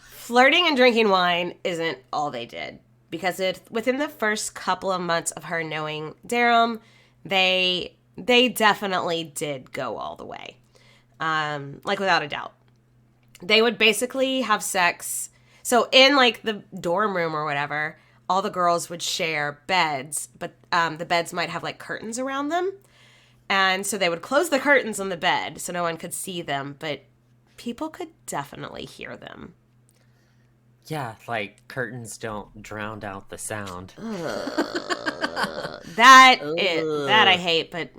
B: Flirting and drinking wine isn't all they did. Because within the first couple of months of her knowing Durham, they definitely did go all the way. Like, without a doubt. They would basically have sex. So in, like, the dorm room or whatever, all the girls would share beds, but the beds might have, like, curtains around them. And so they would close the curtains on the bed so no one could see them, but people could definitely hear them.
A: Yeah, like, curtains don't drown out the sound.
B: That I hate, but...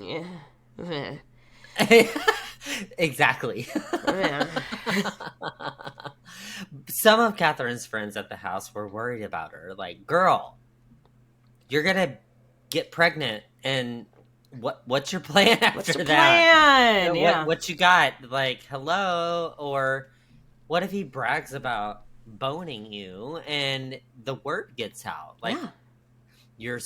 A: Exactly. Some of Catherine's friends at the house were worried about her. Like, girl, you're gonna get pregnant, and what's your plan after
B: What's your
A: that?
B: plan? Yeah.
A: What you got? Like, hello? Or what if he brags about boning you and the word gets out? Like, you're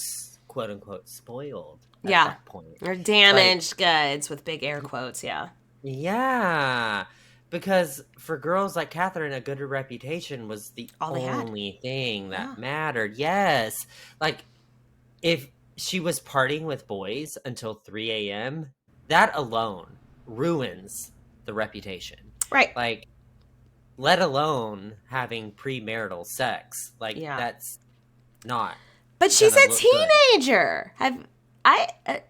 A: quote unquote spoiled at that point.
B: Or damaged goods with big air quotes, yeah.
A: Yeah. Because for girls like Catherine, a good reputation was the only thing that mattered. Yes. Like, if she was partying with boys until 3 a.m., that alone ruins the reputation.
B: Right.
A: Like, let alone having premarital sex. Like, that's not.
B: But she's a teenager. Teenagers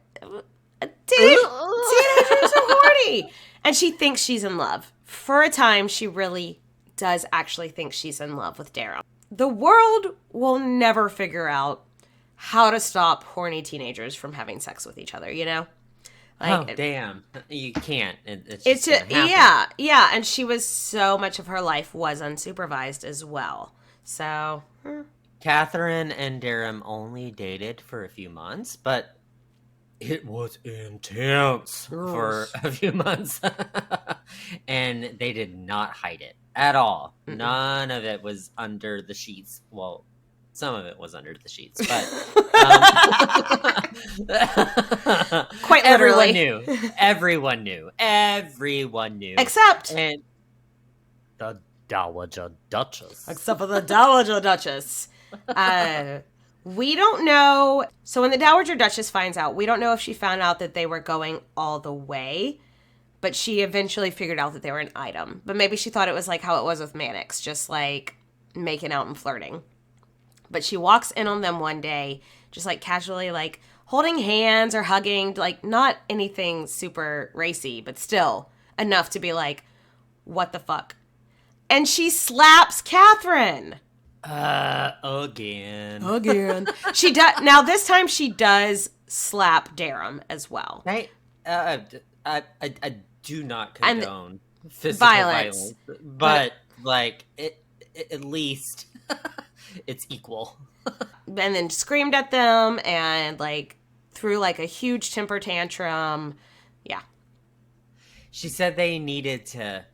B: are horny. And she thinks she's in love. For a time, she really does actually think she's in love with Durham. The world will never figure out how to stop horny teenagers from having sex with each other, you know?
A: Like, damn. You can't.
B: It's just yeah. And she was, so much of her life was unsupervised as well. So...
A: Catherine and Durham only dated for a few months, but it was intense for a few months. And they did not hide it at all. Mm-mm. None of it was under the sheets. Well, some of it was under the sheets, but
B: quite literally.
A: Everyone knew.
B: Except
A: and the Dowager Duchess.
B: Except for the Dowager Duchess. We don't know. So when the Dowager Duchess finds out, we don't know if she found out that they were going all the way, but she eventually figured out that they were an item. But maybe she thought it was like how it was with Mannix, just like making out and flirting. But she walks in on them one day, just like casually, like holding hands or hugging, like not anything super racy, but still enough to be like, what the fuck? And she slaps Catherine.
A: Again.
B: She does. Now this time she does slap Durham as well.
A: I do not condone physical violence, but like at least it's equal.
B: And then screamed at them and like threw like a huge temper tantrum. Yeah.
A: She said they needed to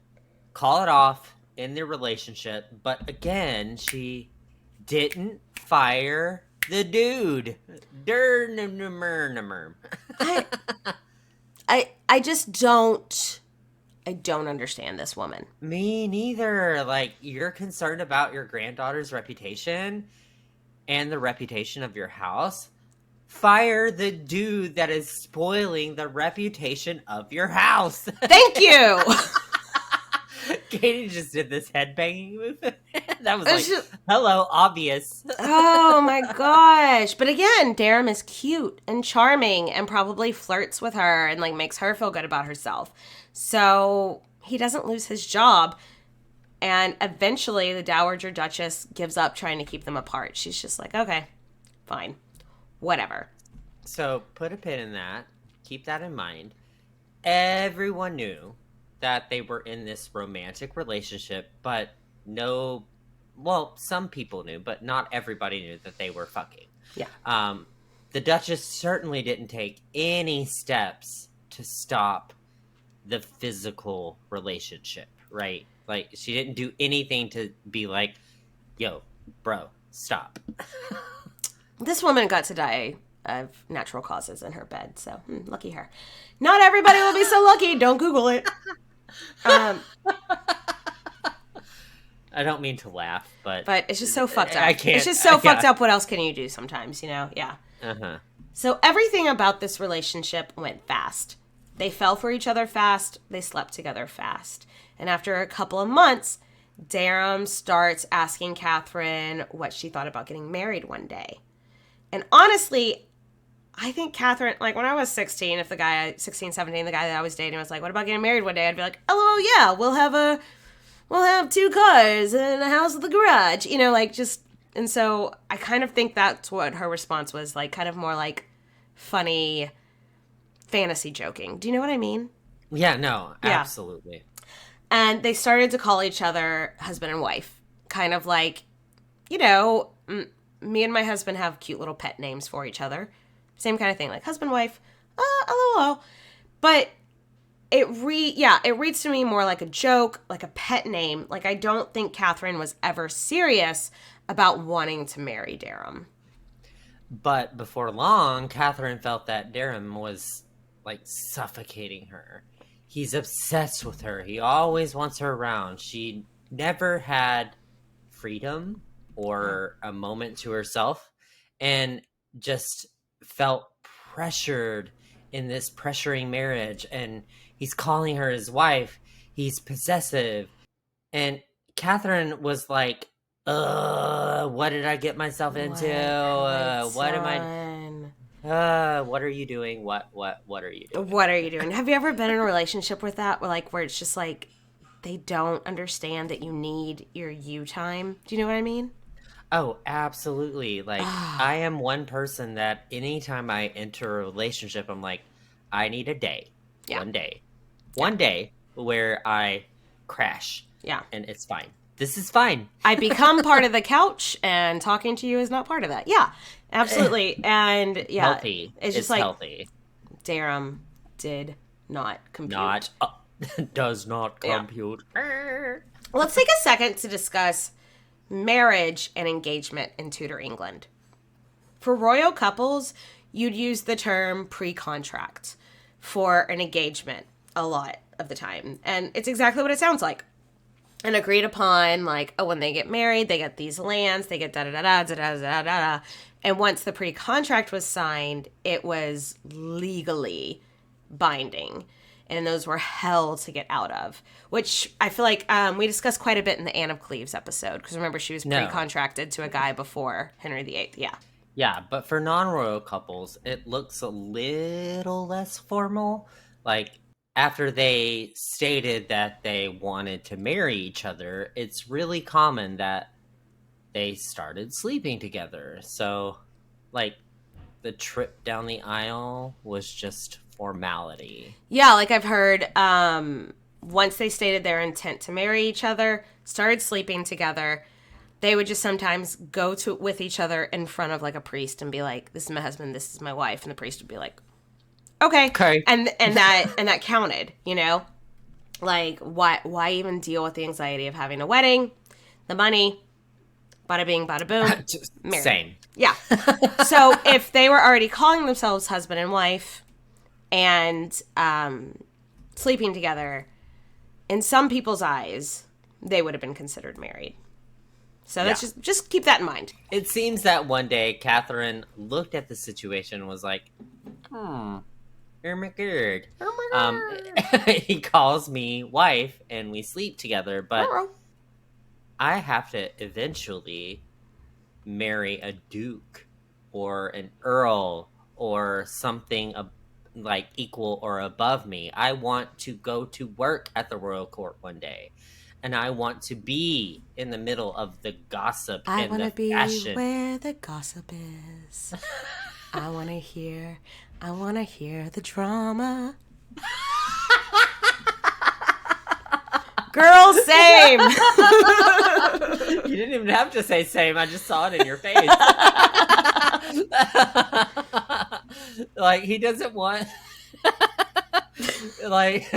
A: call it off in their relationship, but again, she didn't fire the dude.
B: I just don't. I don't understand this woman.
A: Me neither. Like, you're concerned about your granddaughter's reputation and the reputation of your house. Fire the dude that is spoiling the reputation of your house.
B: Thank you.
A: Katie just did this headbanging movement. That was like, hello, obvious.
B: Oh my gosh. But again, Durham is cute and charming and probably flirts with her and like makes her feel good about herself. So he doesn't lose his job. And eventually the Dowager Duchess gives up trying to keep them apart. She's just like, okay, fine, whatever.
A: So put a pin in that. Keep that in mind. Everyone knew that they were in this romantic relationship, but some people knew, but not everybody knew that they were fucking.
B: Yeah.
A: The Duchess certainly didn't take any steps to stop the physical relationship, right? Like, she didn't do anything to be like, yo, bro, stop.
B: This woman got to die of natural causes in her bed, so lucky her. Not everybody will be so lucky. Don't Google it.
A: I don't mean to laugh, but
B: it's just so fucked up.
A: I can't.
B: It's just so fucked up. What else can you do sometimes, you know? Yeah.
A: Uh-huh.
B: So everything about this relationship went fast. They fell for each other fast. They slept together fast. And after a couple of months, Durham starts asking Catherine what she thought about getting married one day. And honestly, I think Catherine, like when I was 16, 17, the guy that I was dating was like, what about getting married one day? I'd be like, oh yeah, we'll have 2 cars and a house with a garage, you know, like just, and so I kind of think that's what her response was, like kind of more like funny fantasy joking. Do you know what I mean?
A: Yeah, no, absolutely.
B: And they started to call each other husband and wife, kind of like, you know, me and my husband have cute little pet names for each other. Same kind of thing, like husband, wife, LOL. But it reads to me more like a joke, like a pet name. Like, I don't think Catherine was ever serious about wanting to marry Durham.
A: But before long, Catherine felt that Durham was, like, suffocating her. He's obsessed with her. He always wants her around. She never had freedom or a moment to herself, and just felt pressured in this pressuring marriage. And he's calling her his wife. He's possessive. And Catherine was like, what did I get myself into? What am I... what are you doing? What are you doing?
B: What are you doing? Have you ever been in a relationship with that where it's just like they don't understand that you need your you time? Do you know what I mean?
A: Oh, absolutely. Like, I am one person that anytime I enter a relationship, I'm like, I need a day. Yeah. One day where I crash.
B: Yeah.
A: And it's fine. This is fine.
B: I become part of the couch, and talking to you is not part of that. Yeah, absolutely. And yeah,
A: healthy.
B: It's just like
A: healthy.
B: Durham did not compute.
A: Does not compute.
B: Yeah. Let's take a second to discuss marriage and engagement in Tudor England. For royal couples, you'd use the term precontract for an engagement a lot of the time. And it's exactly what it sounds like. And agreed upon, like, when they get married, they get these lands, they get da-da-da-da, da-da-da-da-da. And once the pre-contract was signed, it was legally binding. And those were hell to get out of, which I feel like we discussed quite a bit in the Anne of Cleves episode. Because remember, she was pre-contracted to a guy before Henry VIII. Yeah.
A: Yeah, but for non-royal couples, it looks a little less formal. Like, after they stated that they wanted to marry each other, it's really common that they started sleeping together. So, like, the trip down the aisle was just formality.
B: Yeah, like I've heard, once they stated their intent to marry each other, started sleeping together, they would just sometimes go with each other in front of, like, a priest and be like, this is my husband, this is my wife. And the priest would be like, okay. And that counted, you know? Like, why even deal with the anxiety of having a wedding, the money, bada bing, bada boom, married.
A: Same.
B: Yeah. So if they were already calling themselves husband and wife and sleeping together, in some people's eyes, they would have been considered married. So that's just keep that in mind.
A: It seems that one day Catherine looked at the situation and was like, oh my god. He calls me wife and we sleep together, but I have to eventually marry a duke or an earl or something like equal or above me. I want to go to work at the royal court one day. And I want to be in the middle of the gossip
B: I
A: and
B: want
A: the
B: to be
A: fashion.
B: where the gossip is. I want to hear the drama. Girl, same.
A: You didn't even have to say same. I just saw it in your face. Like, he doesn't want... like...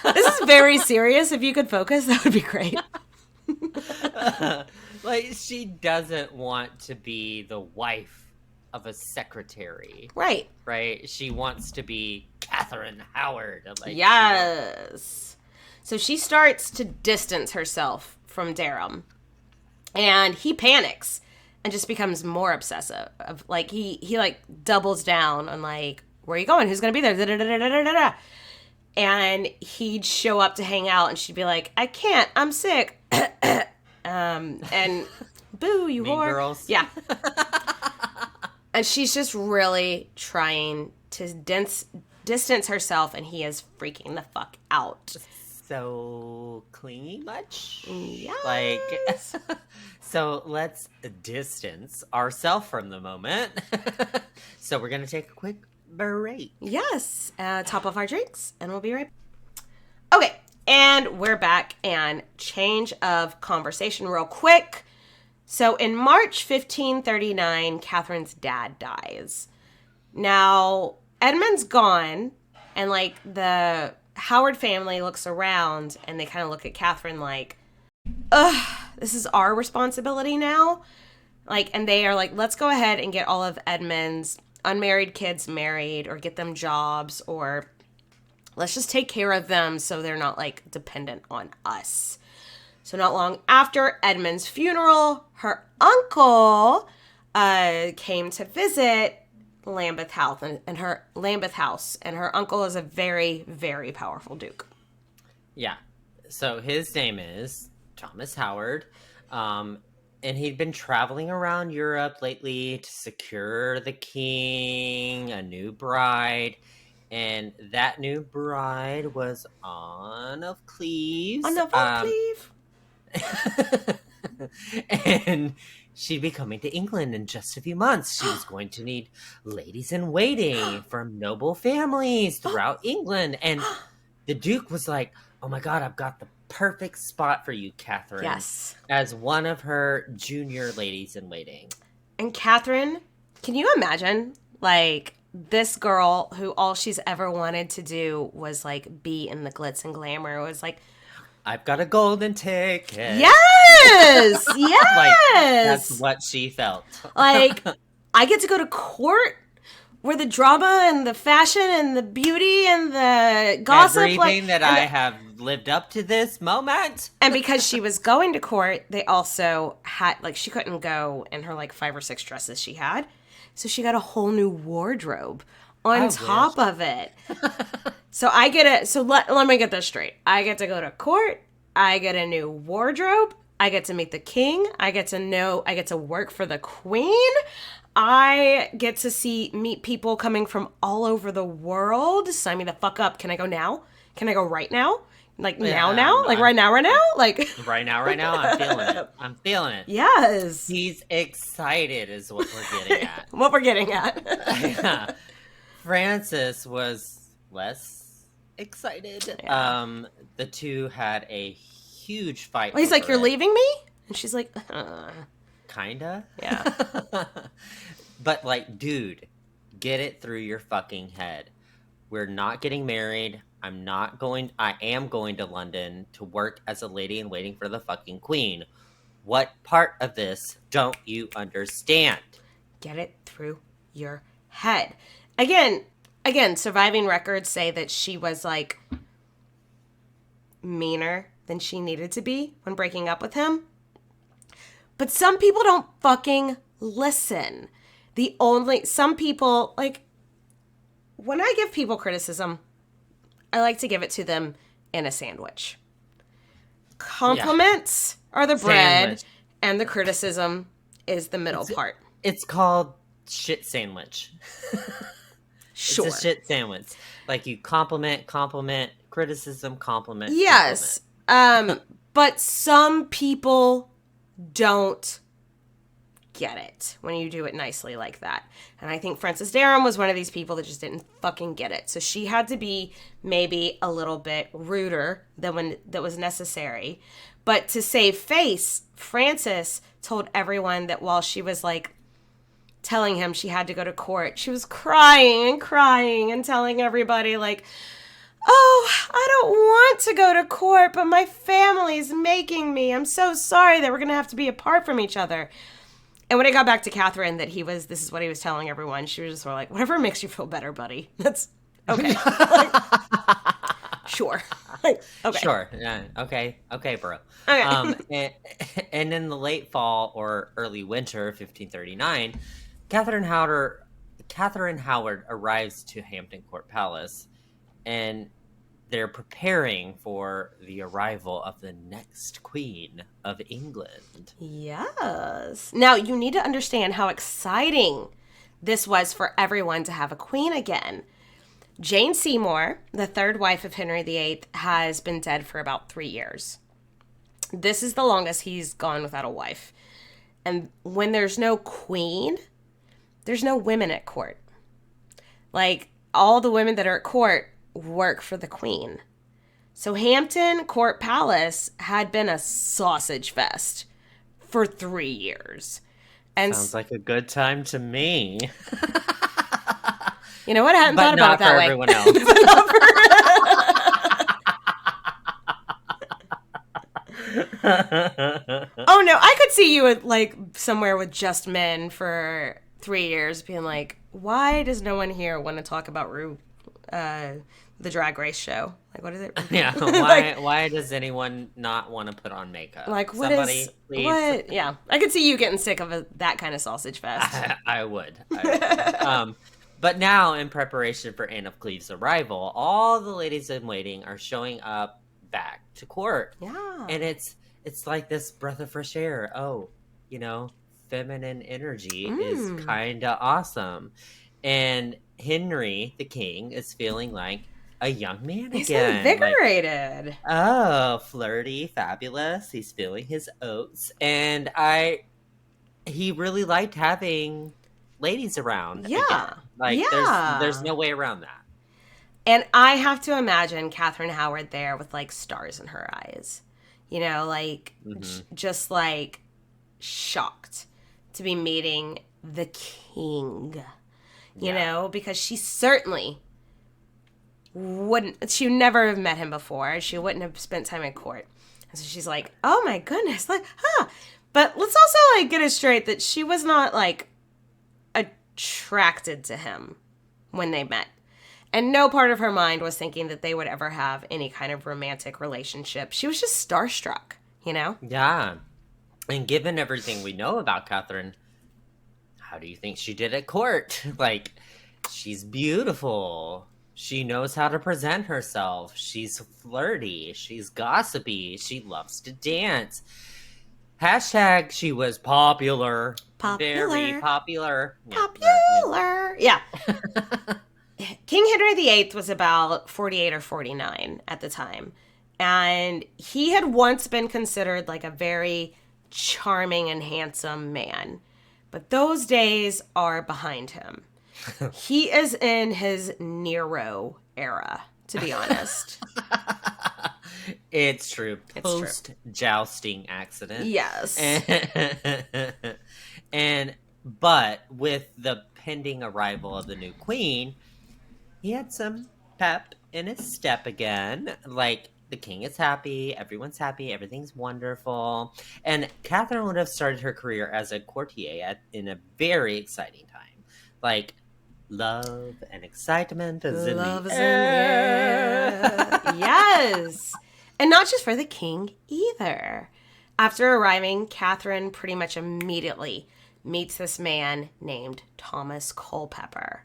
B: This is very serious. If you could focus, that would be great.
A: Like, she doesn't want to be the wife of a secretary.
B: Right.
A: Right? She wants to be Katherine Howard. Like,
B: yes. So she starts to distance herself from Durham. And he panics and just becomes more obsessive. Like, he like doubles down on like, where are you going? Who's going to be there? Da-da-da-da-da-da-da. And he'd show up to hang out and she'd be like, I can't, I'm sick. And boo, you
A: Mean
B: whore.
A: Girls.
B: Yeah. And she's just really trying to distance herself, and he is freaking the fuck out.
A: So clingy much?
B: Yes.
A: Like, so let's distance ourselves from the moment. So we're going to take a quick break.
B: Yes. Top off our drinks, and we'll be right back. Okay. And we're back, and change of conversation real quick. So in March 1539, Catherine's dad dies. Now, Edmund's gone, and like the Howard family looks around, and they kind of look at Catherine like, ugh, this is our responsibility now. Like, and they are like, let's go ahead and get all of Edmund's unmarried kids married, or get them jobs, or let's just take care of them so they're not, like, dependent on us. So not long after Edmund's funeral, her uncle came to visit Lambeth House, and her uncle is a very, very powerful duke.
A: Yeah. So his name is Thomas Howard, and he'd been traveling around Europe lately to secure the king a new bride. And that new bride was Anne of Cleves.
B: Anne of Cleves.
A: And she'd be coming to England in just a few months. She was going to need ladies in waiting from noble families throughout England. And the Duke was like, oh my God, I've got the perfect spot for you, Catherine.
B: Yes.
A: As one of her junior ladies in waiting.
B: And Catherine, can you imagine, like, this girl who all she's ever wanted to do was, like, be in the glitz and glamour. It was like,
A: I've got a golden ticket.
B: Yes! Yes!
A: Like, that's what she felt.
B: Like, I get to go to court where the drama and the fashion and the beauty and the gossip.
A: Everything that I have lived up to this moment.
B: And because she was going to court, they also had, like, she couldn't go in her, like, 5 or 6 dresses she had. So she got a whole new wardrobe on top of it. So I get it. So let me get this straight. I get to go to court. I get a new wardrobe. I get to meet the king. I get to work for the queen. I get to meet people coming from all over the world. Sign me the fuck up. Can I go now? Can I go right now? Like, now? Like, right now? Like,
A: right now, I'm feeling it. I'm feeling it.
B: Yes.
A: He's excited is what we're getting at.
B: What we're getting at.
A: Yeah. Francis was less excited.
B: Yeah.
A: The two had a huge fight.
B: Well, he's like, you're leaving me? And she's like,
A: Kinda.
B: Yeah.
A: But, like, dude, get it through your fucking head. We're not getting married. I am going to London to work as a lady in waiting for the fucking queen. What part of this don't you understand?
B: Get it through your head. Again, surviving records say that she was, like, meaner than she needed to be when breaking up with him. But some people don't fucking listen. Some people, like, when I give people criticism, I like to give it to them in a sandwich. Compliments are the bread,
A: Sandwich.
B: and the criticism is the middle part.
A: It's called shit sandwich.
B: Sure.
A: It's a shit sandwich. Like you compliment, criticism, compliment.
B: Yes. But some people don't get it when you do it nicely like that. And I think Francis Durham was one of these people that just didn't fucking get it. So she had to be maybe a little bit ruder than when that was necessary. But to save face, Frances told everyone that while she was like telling him she had to go to court, she was crying and telling everybody like, oh, I don't want to go to court, but my family's making me. I'm so sorry that we're going to have to be apart from each other. And when it got back to Catherine that this is what he was telling everyone, she was just sort of like, whatever makes you feel better, buddy. That's okay. Like, sure. Okay.
A: Sure. Yeah. Okay, bro.
B: Okay.
A: And in the late fall or early winter of 1539, Katherine Howard arrives to Hampton Court Palace, and they're preparing for the arrival of the next Queen of England.
B: Yes. Now, you need to understand how exciting this was for everyone to have a queen again. Jane Seymour, the third wife of Henry VIII, has been dead for about 3 years. This is the longest he's gone without a wife. And when there's no queen, there's no women at court. Like, all the women that are at court work for the queen. So Hampton Court Palace had been a sausage fest for 3 years. And
A: sounds like a good time to me.
B: You know what? I hadn't thought about it that way.
A: But not for everyone else.
B: Oh no, I could see you like somewhere with just men for 3 years being like, why does no one here want to talk about the Drag Race show? Like, what is it?
A: Yeah, why does anyone not want to put on makeup?
B: Like,
A: please.
B: what? Yeah, I could see you getting sick of that kind of sausage fest.
A: I would. But now, in preparation for Anne of Cleves' arrival, all the ladies in waiting are showing up back to court.
B: Yeah.
A: And it's like this breath of fresh air. Oh, feminine energy is kind of awesome. And Henry, the king, is feeling like a young man
B: He's
A: again.
B: invigorated.
A: Like, oh, flirty, fabulous. He's feeling his oats. And he really liked having ladies around.
B: Yeah.
A: Again. Like,
B: yeah.
A: There's no way around that.
B: And I have to imagine Katherine Howard there with, like, stars in her eyes. Like, just, like, shocked to be meeting the king. You know, because she certainly she would never have met him before. She wouldn't have spent time in court. And so she's like, oh my goodness, like, huh. But let's also, like, get it straight that she was not, like, attracted to him when they met. And no part of her mind was thinking that they would ever have any kind of romantic relationship. She was just starstruck,
A: Yeah. And given everything we know about Catherine, how do you think she did at court? Like, she's beautiful. She knows how to present herself. She's flirty. She's gossipy. She loves to dance. # she was popular. Very popular.
B: Popular. Yeah. King Henry VIII was about 48 or 49 at the time. And he had once been considered like a very charming and handsome man. But those days are behind him. He is in his Nero era, to be honest.
A: It's true. Post-jousting accident.
B: Yes.
A: But with the pending arrival of the new queen, he had some pep in his step again. Like, the king is happy, everyone's happy, everything's wonderful. And Catherine would have started her career as a courtier in a very exciting time. Like, love and excitement is in the air.
B: Yes. And not just for the king either. After arriving, Catherine pretty much immediately meets this man named Thomas Culpeper.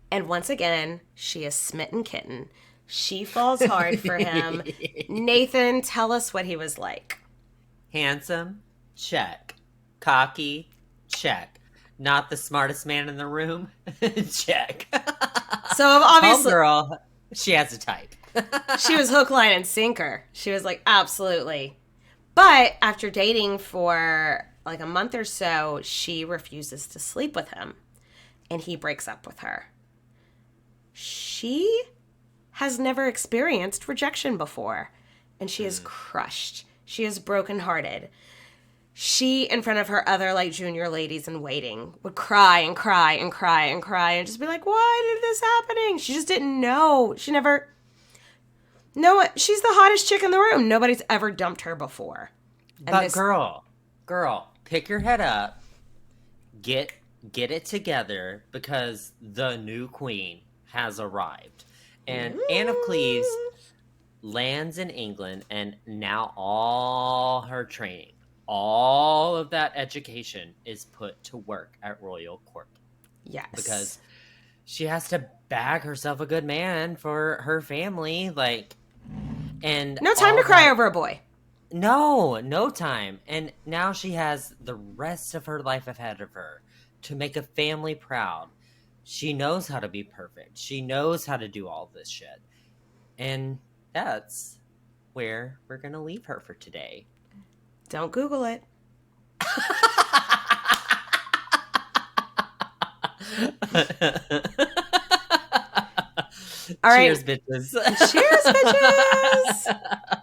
B: And once again, she is smitten kitten She falls hard for him. Nathan, tell us what he was like.
A: Handsome? Check. Cocky? Check. Not the smartest man in the room? Check.
B: So obviously,
A: Homegirl, she has a type.
B: she was hook, line, and sinker. She was like, absolutely. But after dating for like a month or so, she refuses to sleep with him. And he breaks up with her. She has never experienced rejection before. And she is crushed. She is brokenhearted. She, in front of her other like junior ladies in waiting, would cry and cry and cry and cry and just be like, why did this happening? She just didn't know. She never... No, she's the hottest chick in the room. Nobody's ever dumped her before. And
A: But girl, pick your head up. Get it together, because the new queen has arrived. And Anne of Cleves lands in England, and now all her training, all of that education is put to work at royal court.
B: Yes.
A: Because she has to bag herself a good man for her family, and
B: no time to cry over a boy.
A: No time. And now she has the rest of her life ahead of her to make a family proud. She knows how to be perfect. She knows how to do all this shit. And that's where we're going to leave her for today.
B: Don't Google it.
A: All right. Cheers, bitches.
B: Cheers, bitches.